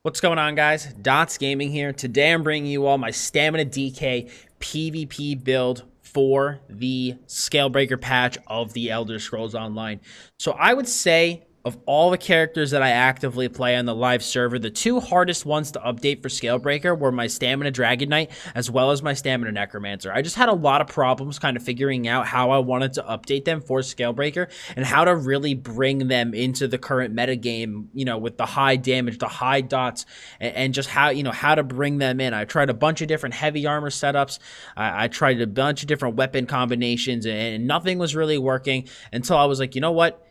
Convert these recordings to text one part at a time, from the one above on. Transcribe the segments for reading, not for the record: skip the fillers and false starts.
What's going on, guys? Dots Gaming here. Today I'm bringing you all my stamDK PvP build for the Scalebreaker patch of the Elder Scrolls Online. So I would say of all the characters that I actively play on the live server, the two hardest ones to update for Scalebreaker were my Stamina Dragonknight as well as my Stamina Necromancer. I just had a lot of problems kind of figuring out how I wanted to update them for Scalebreaker and how to really bring them into the current metagame, you know, with the high damage, the high dots, and just how, you know, how to bring them in. I tried a bunch of different heavy armor setups. I tried a bunch of different weapon combinations, and nothing was really working until I was like, you know what?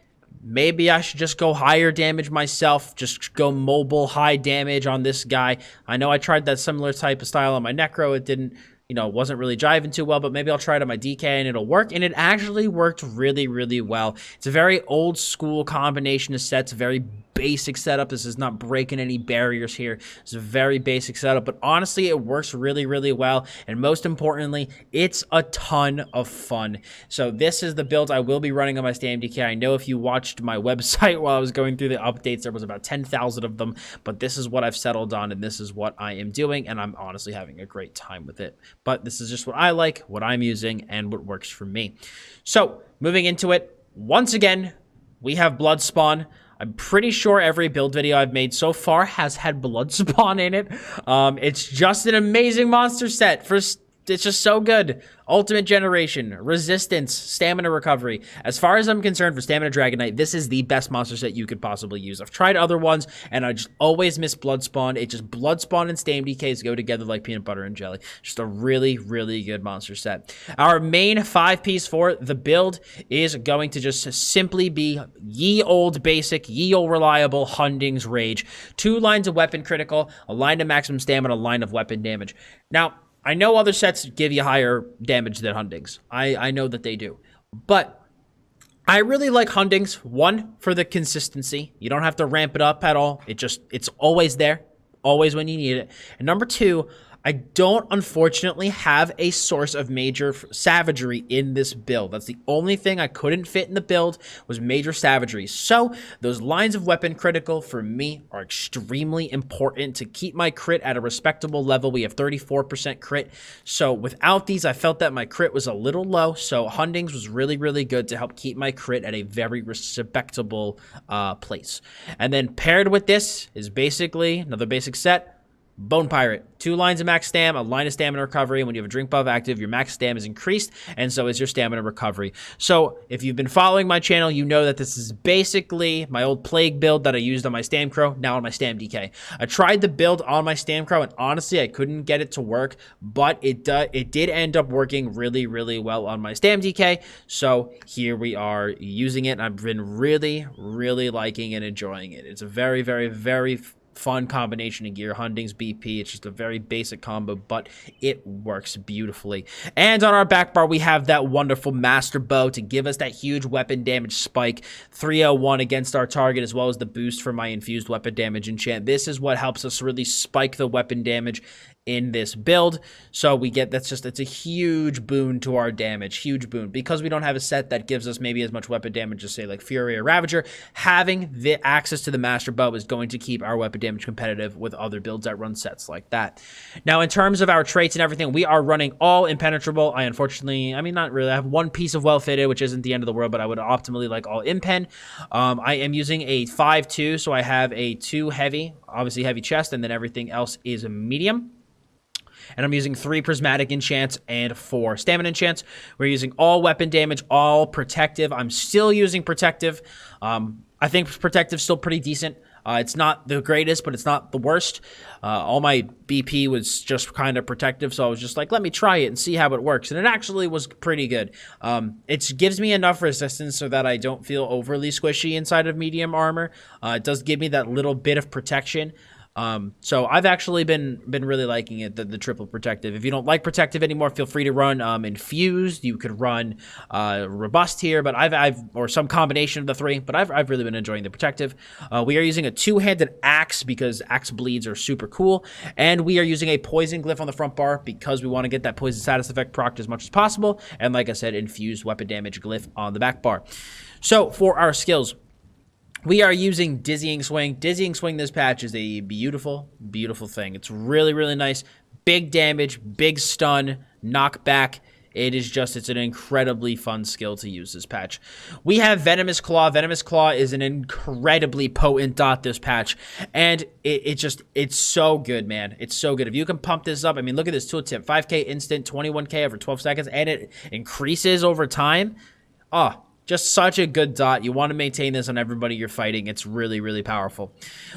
Maybe I should just go higher damage myself, just go mobile high damage on this guy. I know I tried that similar type of style on my Necro. It didn't, you know, wasn't really jiving too well, but maybe I'll try it on my DK and it'll work. And it actually worked really, really well. It's a very old school combination of sets, very basic setup. This is not breaking any barriers here. It's a very basic setup, but honestly, it works really, really well. And most importantly, it's a ton of fun. So this is the build I will be running on my stamDK. I know if you watched my website while I was going through the updates, there was about 10,000 of them, but this is what I've settled on and this is what I am doing. And I'm honestly having a great time with it. But this is just what I like, what I'm using, and what works for me. So moving into it, once again, we have Blood Spawn. I'm pretty sure every build video I've made so far has had Blood Spawn in it. It's just an amazing monster set. It's just so good. Ultimate Generation, Resistance, Stamina Recovery. As far as I'm concerned for Stamina Dragonknight, this is the best monster set you could possibly use. I've tried other ones, and I just always miss Bloodspawn. It just Bloodspawn and stamDKs go together like peanut butter and jelly. Just a really, really good monster set. Our main 5-piece for the build is going to just simply be ye old basic, ye old reliable Hunding's Rage. 2 lines of weapon critical, a line of maximum stamina, a line of weapon damage. Now, I know other sets give you higher damage than Hundings. I know that they do. But I really like Hundings, one, for the consistency. You don't have to ramp it up at all. It's always there, always when you need it. And number 2, I don't, unfortunately, have a source of major savagery in this build. That's the only thing I couldn't fit in the build was major savagery. So those lines of weapon critical for me are extremely important to keep my crit at a respectable level. We have 34% crit. So without these, I felt that my crit was a little low. So Hundings was really, really good to help keep my crit at a very respectable place. And then paired with this is basically another basic set. Bone Pirate, 2 lines of max stam, a line of stamina recovery. When you have a drink buff active, your max stam is increased, and so is your stamina recovery. So if you've been following my channel, you know that this is basically my old plague build that I used on my Stamcrow, now on my stamDK. I tried the build on my Stamcrow, and honestly, I couldn't get it to work, but it did end up working really, really well on my stamDK. So here we are using it, and I've been really, really liking and enjoying it. It's a very, very, very fun combination of gear. Hunding's BP, it's just a very basic combo, but it works beautifully. And on our back bar, we have that wonderful Master Bow to give us that huge weapon damage spike, 301 against our target, as well as the boost for my infused weapon damage enchant. This is what helps us really spike the weapon damage in this build. So we get, it's a huge boon to our damage, huge boon. Because we don't have a set that gives us maybe as much weapon damage as, say, like Fury or Ravager, having the access to the Master Bow is going to keep our weapon damage competitive with other builds that run sets like that. Now, in terms of our traits and everything, we are running all impenetrable. I mean, not really. I have 1 piece of well-fitted, which isn't the end of the world, but I would optimally like all impen. I am using a 5-2, so I have a 2 heavy, obviously heavy chest, and then everything else is a medium. And I'm using 3 prismatic enchants and 4 stamina enchants. We're using all weapon damage, all protective. I'm still using protective. I think protective's still pretty decent. It's not the greatest, but it's not the worst. All my BP was just kind of protective, so I was just like, let me try it and see how it works. And it actually was pretty good. It gives me enough resistance so that I don't feel overly squishy inside of medium armor. It does give me that little bit of protection. So I've actually been really liking it, the triple protective. If you don't like protective anymore, feel free to run infused. You could run robust here, but or some combination of the 3. But I've really been enjoying the protective. We are using a 2-handed axe because axe bleeds are super cool, and we are using a poison glyph on the front bar because we want to get that poison status effect procced as much as possible. And like I said, infused weapon damage glyph on the back bar. So for our skills, We are using Dizzying Swing. Dizzying Swing this patch is a beautiful, beautiful thing. It's really, really nice. Big damage, big stun, knockback. It's an incredibly fun skill to use this patch. We have Venomous Claw. Venomous Claw is an incredibly potent dot this patch. And it's so good, man. It's so good. If you can pump this up, I mean, look at this tooltip. 5k instant, 21k over 12 seconds, and it increases over time. Oh, just such a good dot. You want to maintain this on everybody you're fighting. It's really, really powerful.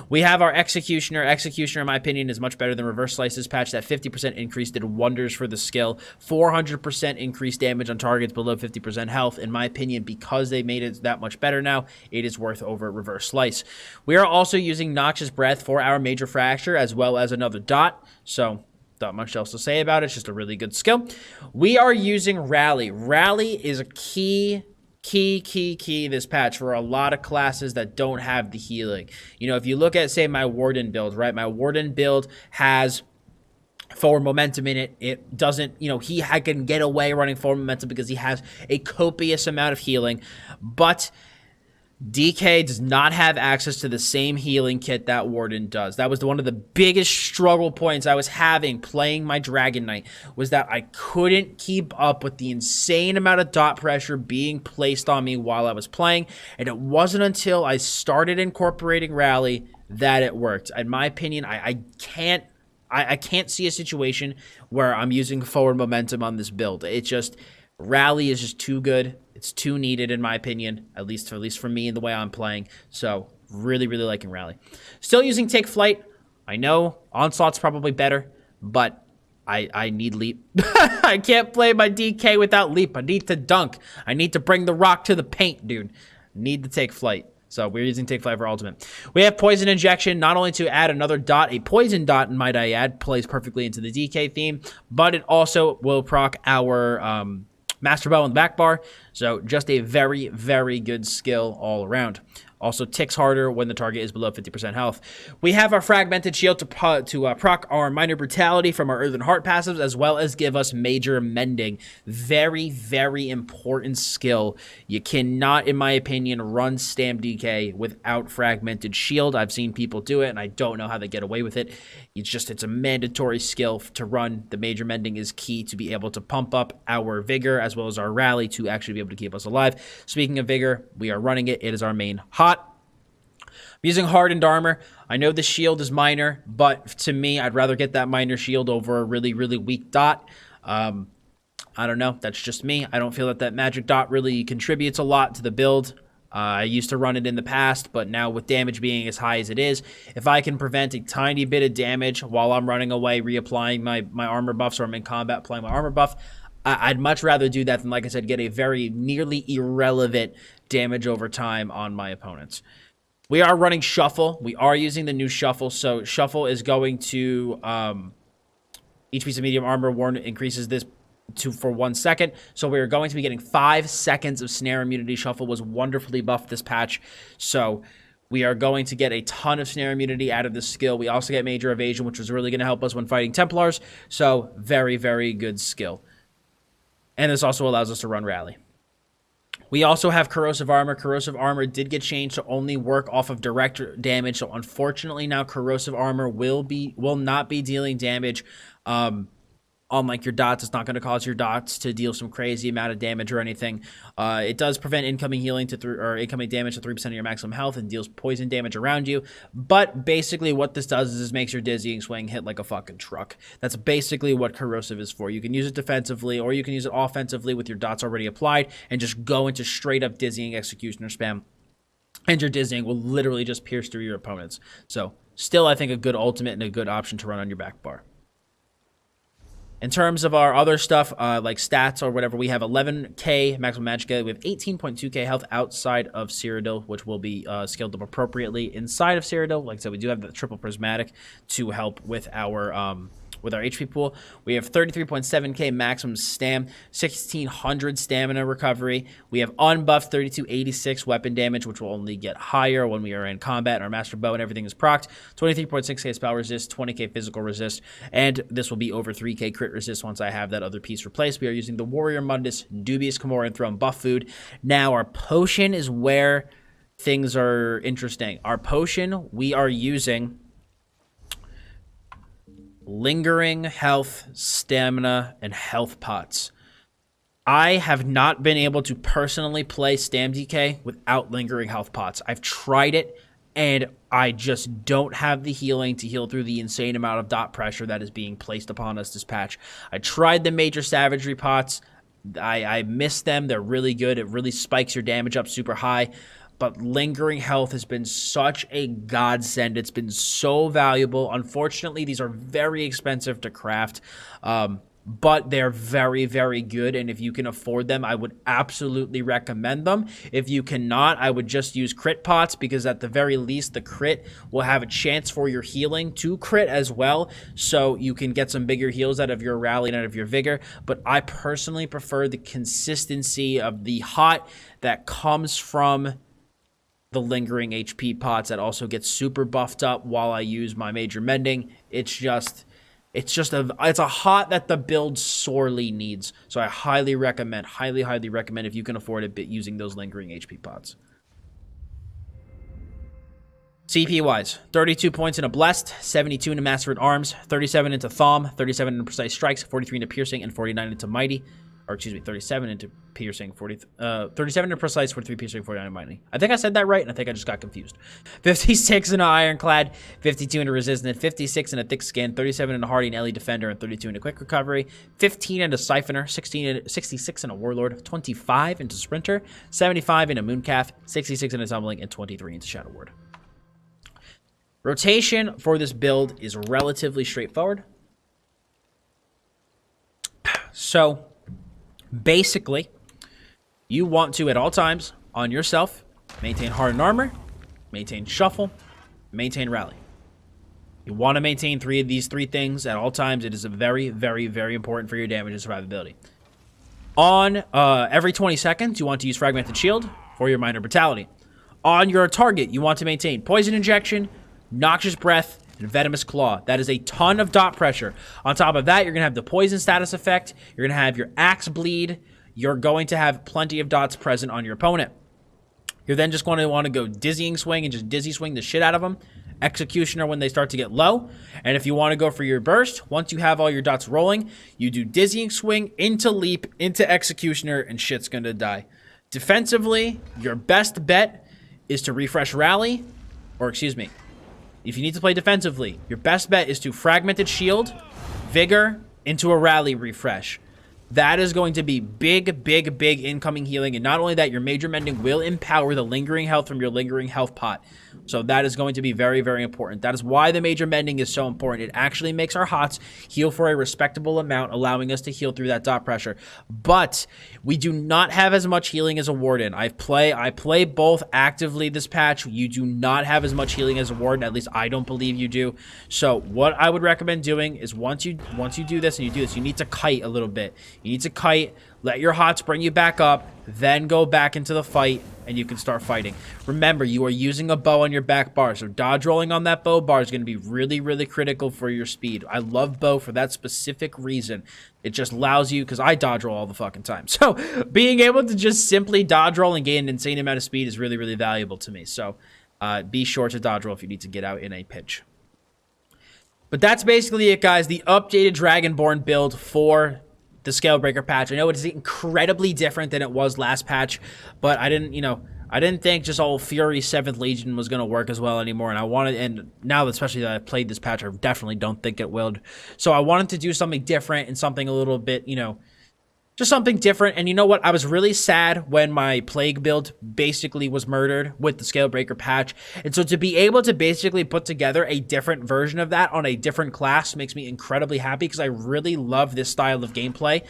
We have our Executioner. Executioner, in my opinion, is much better than Reverse Slices patch. That 50% increase did wonders for the skill. 400% increased damage on targets below 50% health. In my opinion, because they made it that much better now, it is worth over Reverse Slice. We are also using Noxious Breath for our Major Fracture, as well as another dot. So not much else to say about it. It's just a really good skill. We are using Rally. Rally is a key this patch for a lot of classes that don't have the healing. You know, if you look at, say, my Warden build, right? My Warden build has forward momentum in it. It doesn't, you know, he can get away running forward momentum because he has a copious amount of healing, but DK does not have access to the same healing kit that Warden does. That was one of the biggest struggle points I was having playing my Dragonknight, was that I couldn't keep up with the insane amount of dot pressure being placed on me while I was playing, and it wasn't until I started incorporating Rally that it worked. In my opinion, I can't see a situation where I'm using forward momentum on this build. Rally is just too good. It's too needed, in my opinion, at least for me and the way I'm playing. So really, really liking Rally. Still using Take Flight. I know Onslaught's probably better, but I need Leap. I can't play my DK without Leap. I need to dunk. I need to bring the rock to the paint, dude. Need to Take Flight. So we're using Take Flight for ultimate. We have Poison Injection, not only to add another dot, a poison dot, might I add, plays perfectly into the DK theme, but it also will proc our Master Bow on the back bar. So just a very, very good skill all around. Also ticks harder when the target is below 50% health. We have our Fragmented Shield to proc our Minor Brutality from our Earthen Heart passives, as well as give us Major Mending. Very, very important skill. You cannot, in my opinion, run stamDK without Fragmented Shield. I've seen people do it, and I don't know how they get away with it. It's a mandatory skill to run. The Major Mending is key to be able to pump up our Vigor, as well as our Rally, to actually be able to keep us alive. Speaking of Vigor, we are running it. It is our main hot. I'm using Hardened Armor. I know the shield is minor, but to me, I'd rather get that minor shield over a really, really weak dot. I don't know. That's just me. I don't feel that magic dot really contributes a lot to the build. I used to run it in the past, but now with damage being as high as it is, if I can prevent a tiny bit of damage while I'm running away, reapplying my armor buffs, or I'm in combat applying my armor buff, I'd much rather do that than, like I said, get a very nearly irrelevant damage over time on my opponents. We are running Shuffle. We are using the new Shuffle. So Shuffle is going to, each piece of medium armor worn increases this for 1 second. So we're going to be getting 5 seconds of snare immunity. Shuffle was wonderfully buffed this patch. So we are going to get a ton of snare immunity out of this skill. We also get Major Evasion, which was really going to help us when fighting Templars. So very, very good skill. And this also allows us to run Rally. We also have Corrosive Armor. Corrosive Armor did get changed to only work off of direct damage. So unfortunately now Corrosive Armor will not be dealing damage on like your dots. It's not going to cause your dots to deal some crazy amount of damage or anything. It does prevent incoming healing or incoming damage to 3% of your maximum health, and deals poison damage around you. But basically what this does is it makes your Dizzying Swing hit like a fucking truck. That's basically what Corrosive is for. You can use it defensively, or you can use it offensively with your dots already applied and just go into straight up Dizzying Executioner spam. And your Dizzying will literally just pierce through your opponents. So still, I think, a good ultimate and a good option to run on your back bar. In terms of our other stuff, like stats or whatever, we have 11k maximum magicka. We have 18.2k health outside of Cyrodiil, which will be scaled up appropriately inside of Cyrodiil. Like I said, we do have the triple prismatic to help with our HP pool. We have 33.7k maximum stam, 1600 stamina recovery. We have unbuffed 3286 weapon damage, which will only get higher when we are in combat and our master bow and everything is procced. 23.6k spell resist, 20k physical resist, and this will be over 3k crit resist once I have that other piece replaced. We are using the Warrior Mundus Dubious Comoran Throne buff food. Now our potion is where things are interesting. Our potion, we are using lingering health, stamina, and health pots. I have not been able to personally play stamDK without lingering health pots. I've tried it, and I just don't have the healing to heal through the insane amount of dot pressure that is being placed upon us this patch. I tried the major savagery pots. I missed them. They're really good. It really spikes your damage up super high. But lingering health has been such a godsend. It's been so valuable. Unfortunately, these are very expensive to craft. But they're very, very good, and if you can afford them, I would absolutely recommend them. If you cannot, I would just use crit pots, because at the very least, the crit will have a chance for your healing to crit as well, so you can get some bigger heals out of your rally and out of your vigor. But I personally prefer the consistency of the hot that comes from the lingering HP pots that also gets super buffed up while I use my major mending. It's a hot that the build sorely needs. So I highly recommend if you can afford it, using those lingering HP pots. CP wise, 32 points into Blessed, 72 into Master at Arms, 37 into Thom, 37 into Precise Strikes, 43 into Piercing, and 49 into Mighty. Or excuse me, 37 into Piercing, 37 into Precise, 43 Piercing, 49 into Mighty. I think I said that right, and I think I just got confused. 56 into Ironclad, 52 into Resistant, 56 into Thick Skin, 37 into Hardy and Ellie Defender, and 32 into Quick Recovery, 15 into Siphoner, 66 into Warlord, 25 into Sprinter, 75 into Mooncalf, 66 into Tumbling, and 23 into Shadow Ward. Rotation for this build is relatively straightforward. So basically, you want to, at all times, on yourself, maintain Hardened Armor, maintain Shuffle, maintain Rally. You want to maintain these three things at all times. It is a very, very, very important for your damage and survivability. On every 20 seconds, you want to use Fragmented Shield for your Minor Brutality. On your target, you want to maintain Poison Injection, Noxious Breath, and Venomous Claw. That is a ton of dot pressure. On top of that, you're going to have the Poison status effect. You're going to have your Axe Bleed. You're going to have plenty of dots present on your opponent. You're then just going to want to go Dizzying Swing and just Dizzy Swing the shit out of them. Executioner when they start to get low. And if you want to go for your burst, once you have all your dots rolling, you do Dizzying Swing into Leap, into Executioner, and shit's going to die. Defensively, your best bet is to refresh Rally, or excuse me, if you need to play defensively, your best bet is to Fragmented Shield, Vigor, into a Rally refresh. That is going to be big, big, big incoming healing. And not only that, your Major Mending will empower the lingering health from your lingering health pot. So that is going to be very, very important. That is why the Major Mending is so important. It actually makes our hots heal for a respectable amount, allowing us to heal through that dot pressure. But we do not have as much healing as a Warden. I play both actively this patch. You do not have as much healing as a Warden. At least I don't believe you do. So what I would recommend doing is once you do this and you do this, you need to kite a little bit. You need to kite, let your hots bring you back up, then go back into the fight, and you can start fighting. Remember, you are using a bow on your back bar, so dodge rolling on that bow bar is going to be really, really critical for your speed. I love bow for that specific reason. It just allows you, because I dodge roll all the fucking time. So being able to just simply dodge roll and gain an insane amount of speed is really, really valuable to me. So be sure to dodge roll if you need to get out in a pinch. But that's basically it, guys. The updated Dragonborn build for the Scalebreaker patch. I know it is incredibly different than it was last patch, but I didn't think just all Fury 7th Legion was going to work as well anymore, and now especially that I've played this patch, I definitely don't think it will. So I wanted to do something different and something a little bit, just something different. And you know what? I was really sad when my Plague build basically was murdered with the Scalebreaker patch. And so to be able to basically put together a different version of that on a different class makes me incredibly happy, because I really love this style of gameplay.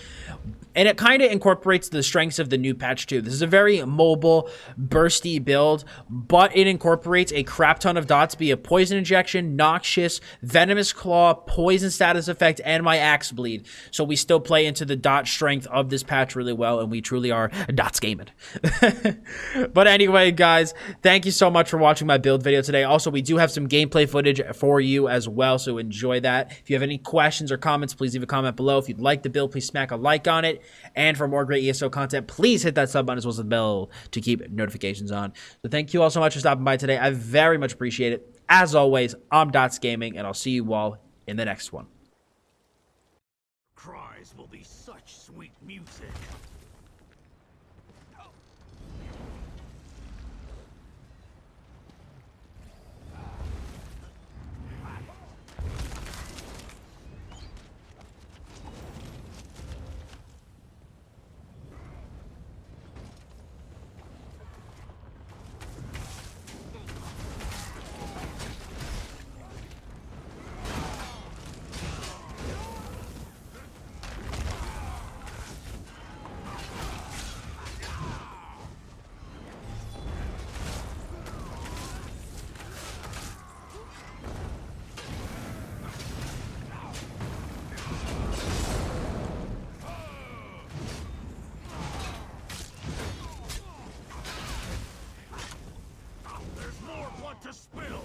And it kind of incorporates the strengths of the new patch too. This is a very mobile, bursty build, but it incorporates a crap ton of dots, be it Poison Injection, Noxious, Venomous Claw, Poison status effect, and my Axe Bleed. So we still play into the dot strength of this patch really well, and we truly are dots gaming. But anyway, guys, thank you so much for watching my build video today. Also, we do have some gameplay footage for you as well, so enjoy that. If you have any questions or comments, please leave a comment below. If you'd like the build, please smack a like on it. And for more great ESO content, please hit that sub button as well as the bell to keep notifications on. So thank you all so much for stopping by today. I very much appreciate it. As always, I'm Dots Gaming, and I'll see you all in the next one. Cries will be such sweet music. To spill.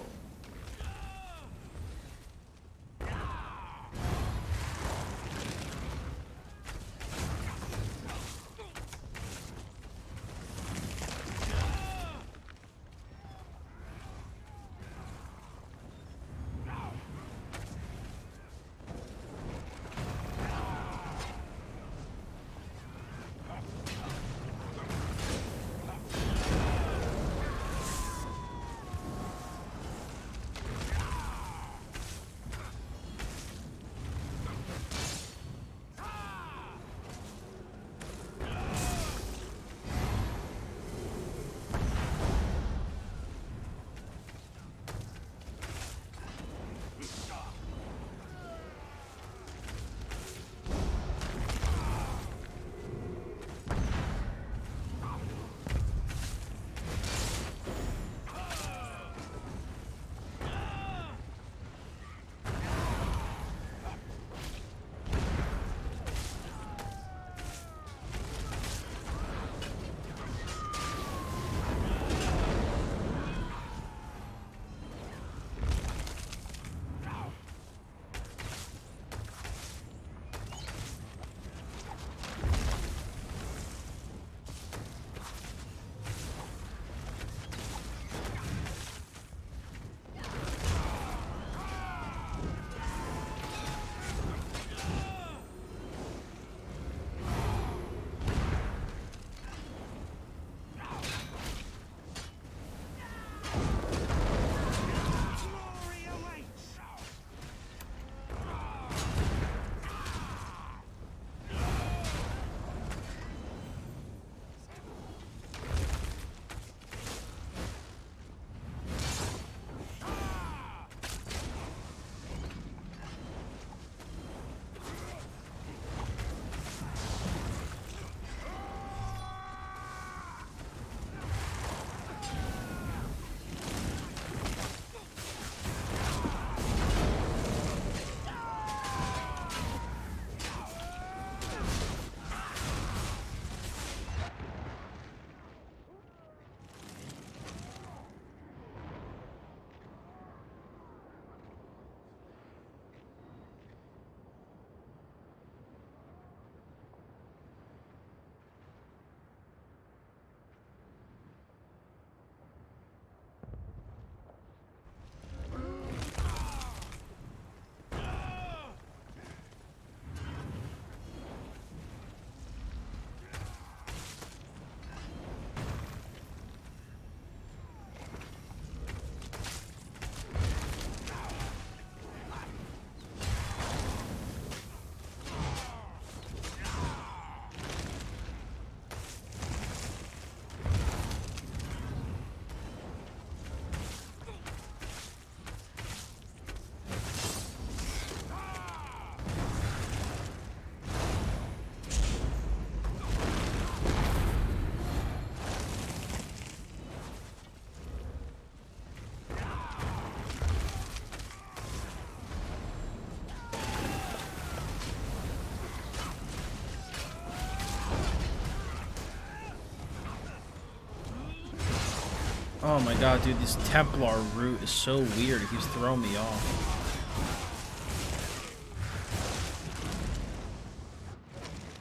Oh my god, dude, this Templar route is so weird. It keeps throwing me off.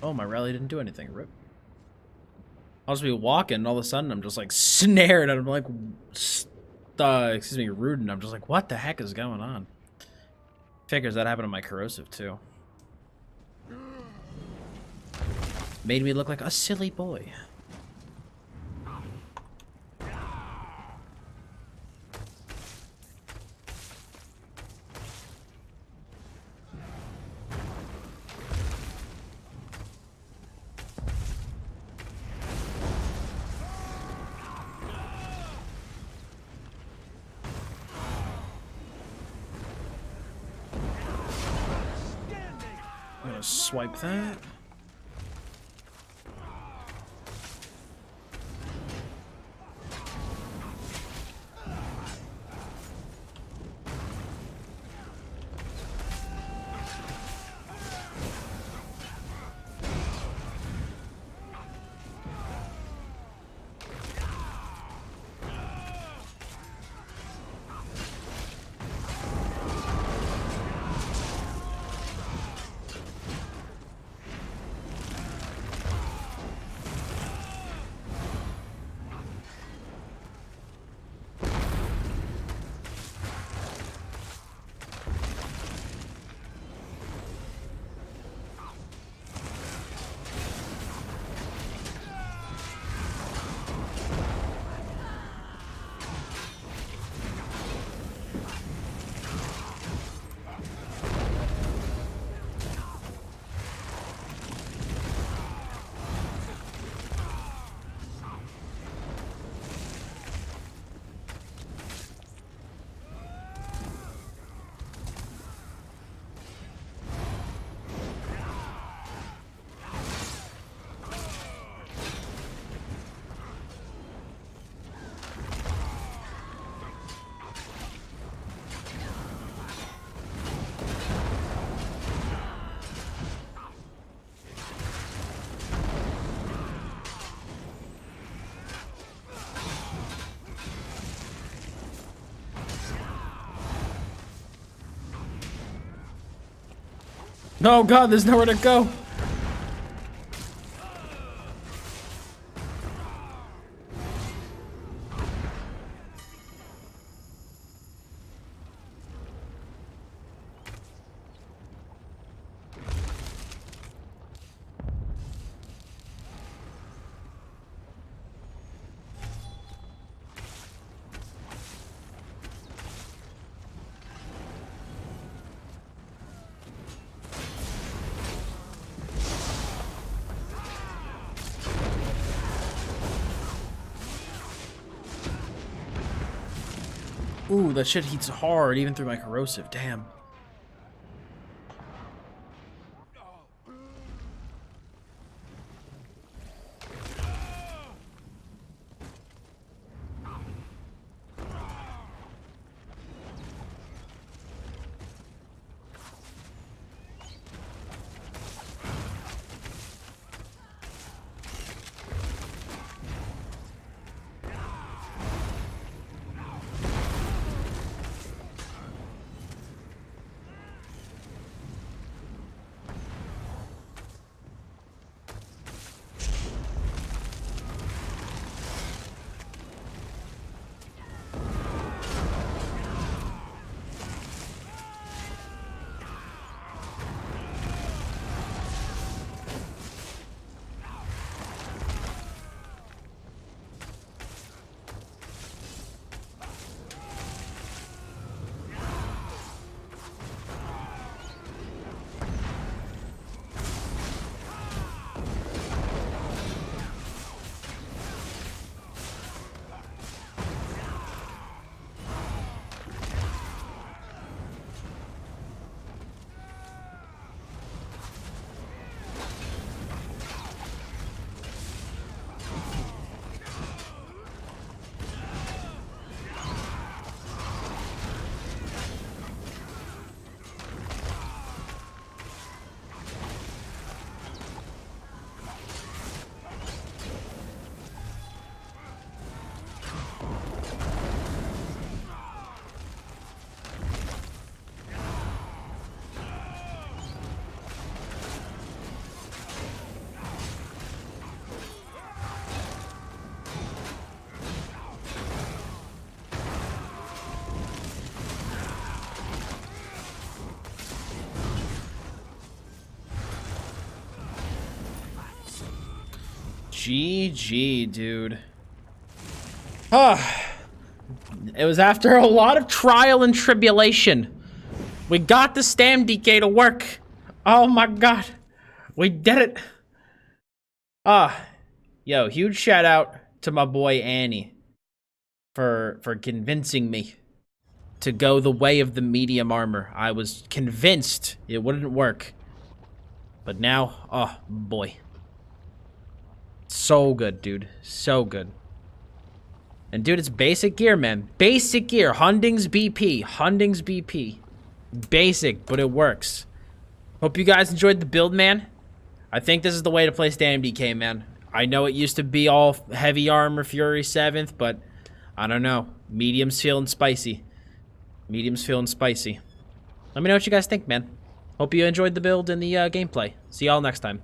Oh, my rally didn't do anything. Rip. I'll just be walking, and all of a sudden I'm just like snared, and I'm like, excuse me, rude, and I'm just like, what the heck is going on? Figures that happened to my corrosive too. Made me look like a silly boy. I'm gonna swipe that. Oh god, there's nowhere to go. Ooh, that shit heats hard even through my corrosive. Damn. GG, dude. It was after a lot of trial and tribulation. We got the stamDK to work. Oh my god. We did it. Yo, huge shout out to my boy Annie for convincing me to go the way of the medium armor. I was convinced it wouldn't work. But now, oh boy. So good, dude. So good. And dude, it's basic gear, man. Basic gear. Hunding's BP. Hunding's BP. Basic, but it works. Hope you guys enjoyed the build, man. I think this is the way to play stamDK, man. I know it used to be all heavy armor, Fury 7th, but I don't know. Medium's feeling spicy. Medium's feeling spicy. Let me know what you guys think, man. Hope you enjoyed the build and the gameplay. See y'all next time.